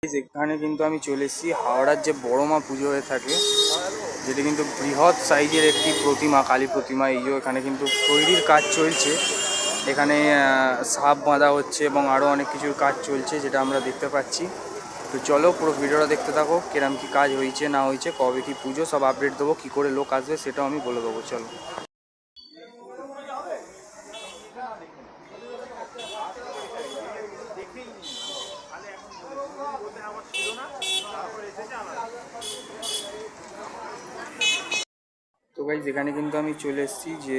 এখানে কিন্তু আমি চলে এসেছি হাওড়ার যে বড় মা পুজো হয়ে থাকে, যেটা কিন্তু বৃহৎ সাইজের একটি প্রতিমা, কালী প্রতিমা। এই যে এখানে কিন্তু তৈরির কাজ চলছে। এখানে সাপ বাঁধা হচ্ছে এবং আরও অনেক কিছুর কাজ চলছে, যেটা আমরা দেখতে পাচ্ছি। তো চলো পুরো ভিডিওটা দেখতে থাকো, কিরম কি কাজ হয়েছে না হয়েছে, কবে কি পুজো, সব আপডেট দেবো। কী করে লোক আসবে সেটাও আমি বলে দেবো, চলো। তো গাইজ এখানে কিন্তু আমি চলে এসেছি যে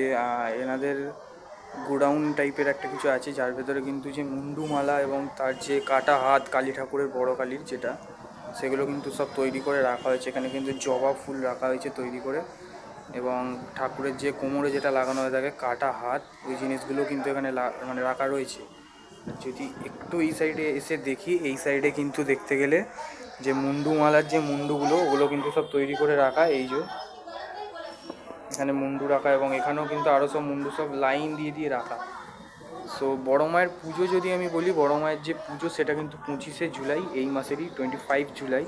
এনাদের গোডাউন টাইপের একটা কিছু আছে, যার ভেতরে কিন্তু যে মুন্ডুমালা এবং তার যে কাটা হাত কালী ঠাকুরের, বড় কালীর যেটা, সেগুলো কিন্তু সব তৈরি করে রাখা হয়েছে। এখানে কিন্তু জবা ফুল রাখা হয়েছে তৈরি করে, এবং ঠাকুরের যে কোমরে যেটা লাগানো হয়ে থাকে কাটা হাত, ওই জিনিসগুলো কিন্তু এখানে মানে রাখা রয়েছে। যদি একটু এই সাইডে এসে দেখি, এই সাইডে কিন্তু দেখতে গেলে যে মুন্ডুমালার যে মুন্ডুগুলো, ওগুলো কিন্তু সব তৈরি করে রাখা। এই যে এখানে মুন্ডু রাখা, এবং এখানেও কিন্তু আরও সব মুন্ডু সব লাইন দিয়ে দিয়ে রাখা। সো বড় মায়ের পুজো যদি আমি বলি, বড় মায়ের যে পুজো সেটা কিন্তু 25শে জুলাই, এই মাসেরই 25 জুলাই।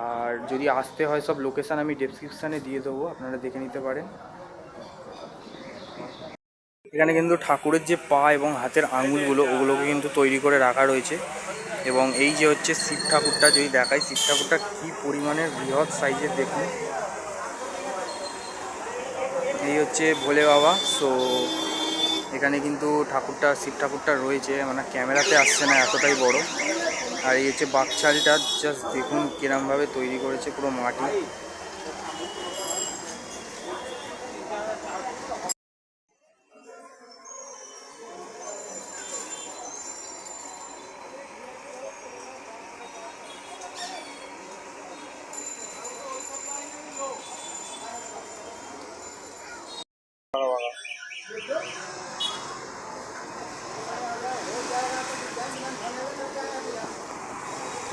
আর যদি আসতে হয়, সব লোকেশান আমি ডেসক্রিপশানে দিয়ে দেবো, আপনারা দেখে নিতে পারেন। এখানে কিন্তু ঠাকুরের যে পা এবং হাতের আঙুলগুলো, ওগুলোকে কিন্তু তৈরি করে রাখা রয়েছে। এবং এই যে হচ্ছে শিব ঠাকুরটা, যদি দেখাই শিব ঠাকুরটা কী পরিমাণের বৃহৎ সাইজের দেখুন। এই হচ্ছে ভোলে বাবা। সো এখানে কিন্তু ঠাকুরটা, শিব ঠাকুরটা রয়েছে, মানে ক্যামেরাতে আসছে না, এতটাই বড়। আর এই হচ্ছে বাকছালটা, জাস্ট দেখুন কিরমভাবে তৈরি করেছে, পুরো মাটি।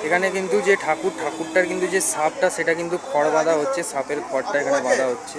এখানে কিন্তু যে ঠাকুরটার কিন্তু যে সাপটা, সেটা কিন্তু খড় বাঁধা হচ্ছে, সাপের খড়টা এখানে বাঁধা হচ্ছে।